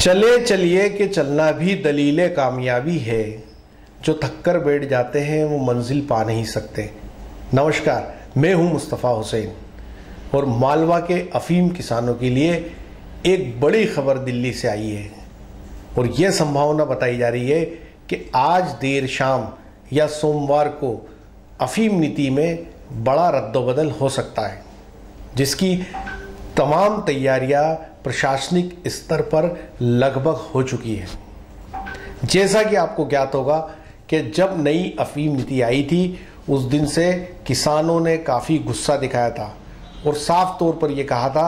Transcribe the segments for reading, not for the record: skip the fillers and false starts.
चले चलिए कि चलना भी दलीले कामयाबी है, जो थककर बैठ जाते हैं वो मंजिल पा नहीं सकते। नमस्कार, मैं हूं मुस्तफ़ा हुसैन और मालवा के अफीम किसानों के लिए एक बड़ी खबर दिल्ली से आई है और यह संभावना बताई जा रही है कि आज देर शाम या सोमवार को अफीम नीति में बड़ा रद्दोबदल हो सकता है, जिसकी तमाम तैयारियां प्रशासनिक स्तर पर लगभग हो चुकी है। जैसा कि आपको ज्ञात होगा कि जब नई अफीम नीति आई थी उस दिन से किसानों ने काफ़ी गुस्सा दिखाया था और साफ तौर पर यह कहा था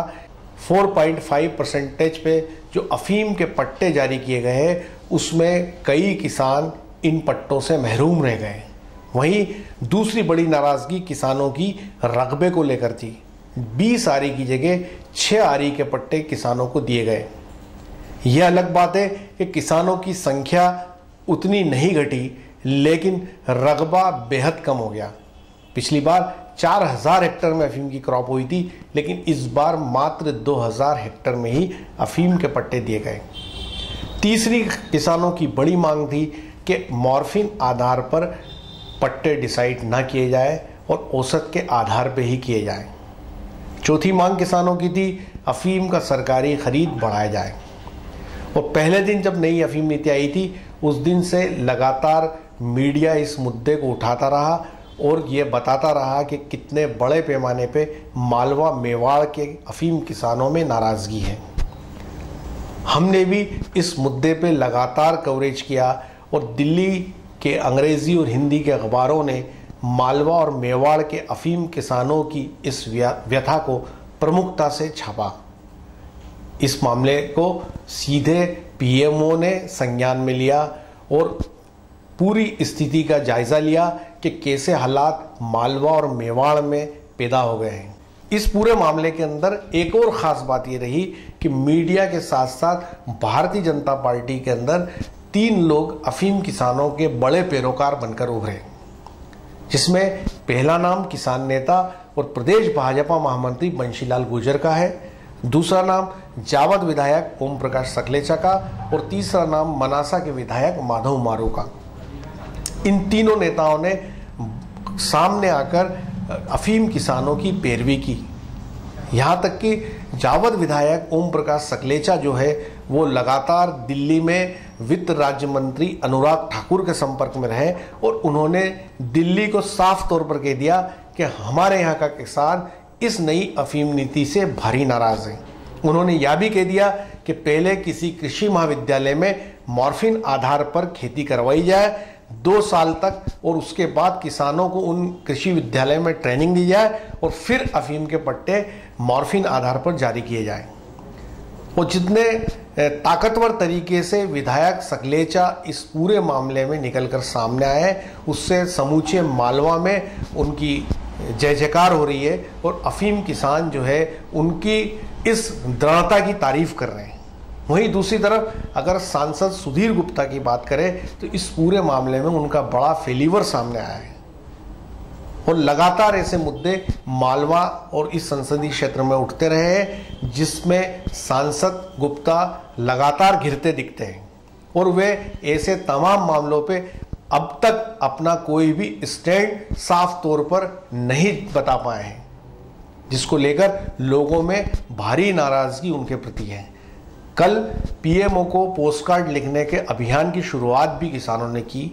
4.5% पे जो अफीम के पट्टे जारी किए गए हैं उसमें कई किसान इन पट्टों से महरूम रह गए। वहीं दूसरी बड़ी नाराज़गी किसानों की रकबे को लेकर थी। 20 आरी की जगह 6 आरी के पट्टे किसानों को दिए गए। यह अलग बात है कि किसानों की संख्या उतनी नहीं घटी, लेकिन रकबा बेहद कम हो गया। पिछली बार 4000 हेक्टेयर में अफीम की क्रॉप हुई थी, लेकिन इस बार मात्र 2000 हेक्टेयर में ही अफीम के पट्टे दिए गए। तीसरी किसानों की बड़ी मांग थी कि मॉर्फिन आधार पर पट्टे डिसाइड ना किए जाए और औसत के आधार पर ही किए जाए। चौथी मांग किसानों की थी अफीम का सरकारी खरीद बढ़ाया जाए। और पहले दिन जब नई अफीम नीति आई थी उस दिन से लगातार मीडिया इस मुद्दे को उठाता रहा और ये बताता रहा कि कितने बड़े पैमाने पे मालवा मेवाड़ के अफीम किसानों में नाराज़गी है। हमने भी इस मुद्दे पे लगातार कवरेज किया और दिल्ली के अंग्रेज़ी और हिंदी के अखबारों ने मालवा और मेवाड़ के अफीम किसानों की इस व्यथा को प्रमुखता से छापा। इस मामले को सीधे पीएमओ ने संज्ञान में लिया और पूरी स्थिति का जायजा लिया कि कैसे हालात मालवा और मेवाड़ में पैदा हो गए हैं। इस पूरे मामले के अंदर एक और ख़ास बात ये रही कि मीडिया के साथ साथ भारतीय जनता पार्टी के अंदर 3 लोग अफीम किसानों के बड़े पैरोकार बनकर उभरे, जिसमें पहला नाम किसान नेता और प्रदेश भाजपा महामंत्री बंशीलाल गुर्जर का है, दूसरा नाम जावद विधायक ओम प्रकाश सकलेचा का और तीसरा नाम मनासा के विधायक माधव मारू का। इन तीनों नेताओं ने सामने आकर अफीम किसानों की पैरवी की। यहाँ तक कि जावद विधायक ओम प्रकाश सकलेचा जो है वो लगातार दिल्ली में वित्त राज्य मंत्री अनुराग ठाकुर के संपर्क में रहे और उन्होंने दिल्ली को साफ तौर पर कह दिया कि हमारे यहाँ का किसान इस नई अफीम नीति से भारी नाराज है। उन्होंने यह भी कह दिया कि पहले किसी कृषि महाविद्यालय में मॉर्फिन आधार पर खेती करवाई जाए 2 साल तक और उसके बाद किसानों को उन कृषि विद्यालय में ट्रेनिंग दी जाए और फिर अफीम के पट्टे मॉर्फिन आधार पर जारी किए जाएं। और जितने ताकतवर तरीके से विधायक सकलेचा इस पूरे मामले में निकलकर सामने आए उससे समूचे मालवा में उनकी जय जयकार हो रही है और अफीम किसान जो है उनकी इस दृढ़ता की तारीफ कर रहे हैं। वहीं दूसरी तरफ अगर सांसद सुधीर गुप्ता की बात करें तो इस पूरे मामले में उनका बड़ा फेल्यूर सामने आया है और लगातार ऐसे मुद्दे मालवा और इस संसदीय क्षेत्र में उठते रहे हैं जिसमें सांसद गुप्ता लगातार घिरते दिखते हैं और वे ऐसे तमाम मामलों पे अब तक अपना कोई भी स्टैंड साफ तौर पर नहीं बता पाए हैं, जिसको लेकर लोगों में भारी नाराजगी उनके प्रति है। कल पीएमओ को पोस्टकार्ड लिखने के अभियान की शुरुआत भी किसानों ने की।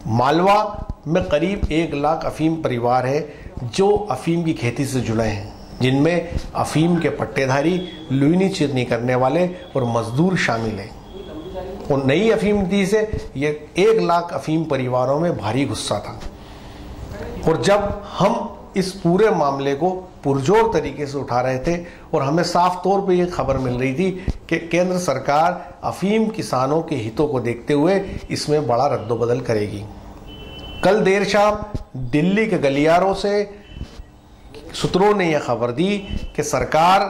मालवा में करीब 1 लाख अफीम परिवार है जो अफीम की खेती से जुड़े हैं, जिनमें अफीम के पट्टेधारी, लुईनी चिरनी करने वाले और मजदूर शामिल हैं। और नई अफीम नीति से ये 1 लाख अफीम परिवारों में भारी गुस्सा था। और जब हम इस पूरे मामले को पुरजोर तरीके से उठा रहे थे और हमें साफ तौर पे ये खबर मिल रही थी कि केंद्र सरकार अफीम किसानों के हितों को देखते हुए इसमें बड़ा रद्दोबदल करेगी। कल देर शाम दिल्ली के गलियारों से सूत्रों ने यह खबर दी कि सरकार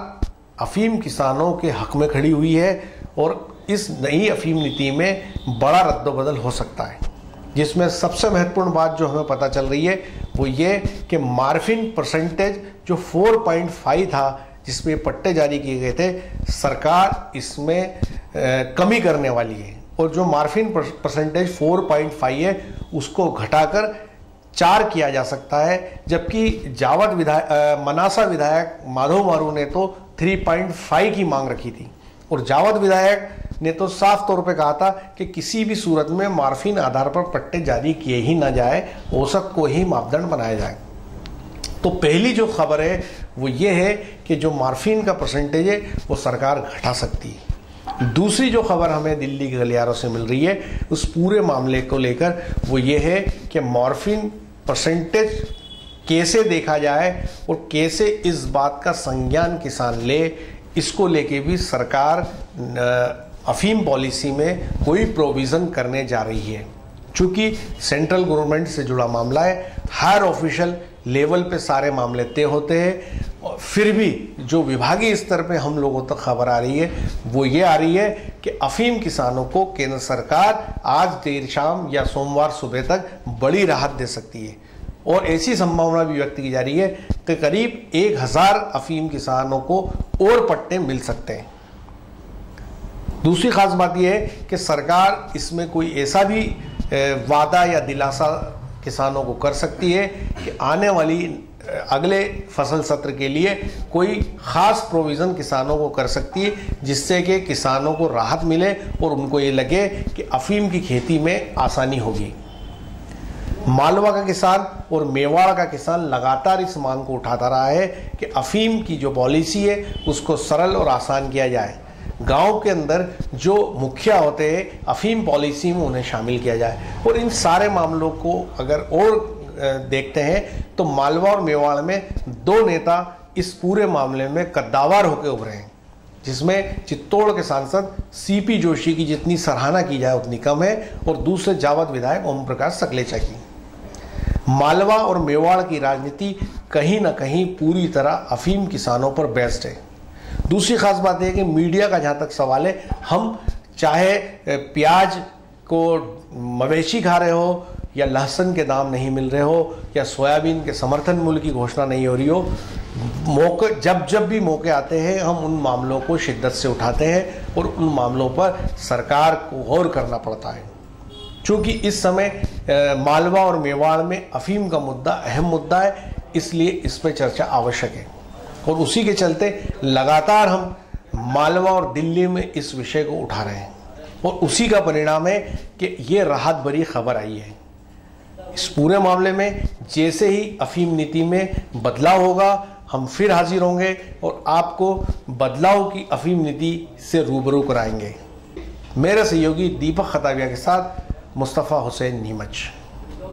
अफीम किसानों के हक में खड़ी हुई है और इस नई अफीम नीति में बड़ा रद्दोबदल हो सकता है, जिसमें सबसे महत्वपूर्ण बात जो हमें पता चल रही है वो ये कि मॉर्फिन परसेंटेज जो 4.5 था जिसमें पट्टे जारी किए गए थे, सरकार इसमें कमी करने वाली है और जो मॉर्फिन परसेंटेज 4.5 है उसको घटाकर 4 किया जा सकता है। जबकि मनासा विधायक माधव मारू ने तो 3.5 की मांग रखी थी और जावद विधायक ने तो साफ तौर पे कहा था कि किसी भी सूरत में मॉर्फिन आधार पर पट्टे जारी किए ही ना जाए, औसत को ही मापदंड बनाया जाए। तो पहली जो खबर है वो ये है कि जो मॉर्फिन का परसेंटेज है वो सरकार घटा सकती है। दूसरी जो खबर हमें दिल्ली के गलियारों से मिल रही है उस पूरे मामले को लेकर वो ये है कि मॉर्फिन परसेंटेज कैसे देखा जाए और कैसे इस बात का संज्ञान किसान ले, इसको लेके भी सरकार अफीम पॉलिसी में कोई प्रोविज़न करने जा रही है। चूँकि सेंट्रल गवर्नमेंट से जुड़ा मामला है, हायर ऑफिशियल लेवल पे सारे मामले तय होते हैं, फिर भी जो विभागीय स्तर पे हम लोगों तक खबर आ रही है वो ये आ रही है कि अफीम किसानों को केंद्र सरकार आज देर शाम या सोमवार सुबह तक बड़ी राहत दे सकती है और ऐसी संभावना भी व्यक्त की जा रही है कि करीब 1000 अफीम किसानों को और पट्टे मिल सकते हैं। दूसरी खास बात यह है कि सरकार इसमें कोई ऐसा भी वादा या दिलासा किसानों को कर सकती है कि आने वाली अगले फसल सत्र के लिए कोई खास प्रोविज़न किसानों को कर सकती है जिससे कि किसानों को राहत मिले और उनको ये लगे कि अफीम की खेती में आसानी होगी। मालवा का किसान और मेवाड़ का किसान लगातार इस मांग को उठाता रहा है कि अफीम की जो पॉलिसी है उसको सरल और आसान किया जाए। गांव के अंदर जो मुखिया होते हैं अफीम पॉलिसी में उन्हें शामिल किया जाए। और इन सारे मामलों को अगर और देखते हैं तो मालवा और मेवाड़ में 2 नेता इस पूरे मामले में कद्दावर होकर उभरे हैं, जिसमें चित्तौड़ के सांसद सीपी जोशी की जितनी सराहना की जाए उतनी कम है और दूसरे जावद विधायक ओम प्रकाश सकलेचा की। मालवा और मेवाड़ की राजनीति कहीं ना कहीं पूरी तरह अफीम किसानों पर बेस्ड है। दूसरी खास बात यह है कि मीडिया का जहाँ तक सवाल है, हम चाहे प्याज को मवेशी खा रहे हो या लहसुन के दाम नहीं मिल रहे हो या सोयाबीन के समर्थन मूल्य की घोषणा नहीं हो रही हो, मौके जब भी मौके आते हैं हम उन मामलों को शिद्दत से उठाते हैं और उन मामलों पर सरकार को गौर करना पड़ता है। चूँकि इस समय मालवा और मेवाड़ में अफीम का मुद्दा अहम मुद्दा है, इसलिए इस पर चर्चा आवश्यक है और उसी के चलते लगातार हम मालवा और दिल्ली में इस विषय को उठा रहे हैं और उसी का परिणाम है कि ये राहत भरी खबर आई है। इस पूरे मामले में जैसे ही अफीम नीति में बदलाव होगा हम फिर हाजिर होंगे और आपको बदलाव की अफीम नीति से रूबरू कराएंगे। मेरे सहयोगी दीपक खताबिया के साथ मुस्तफ़ा हुसैन नीमच।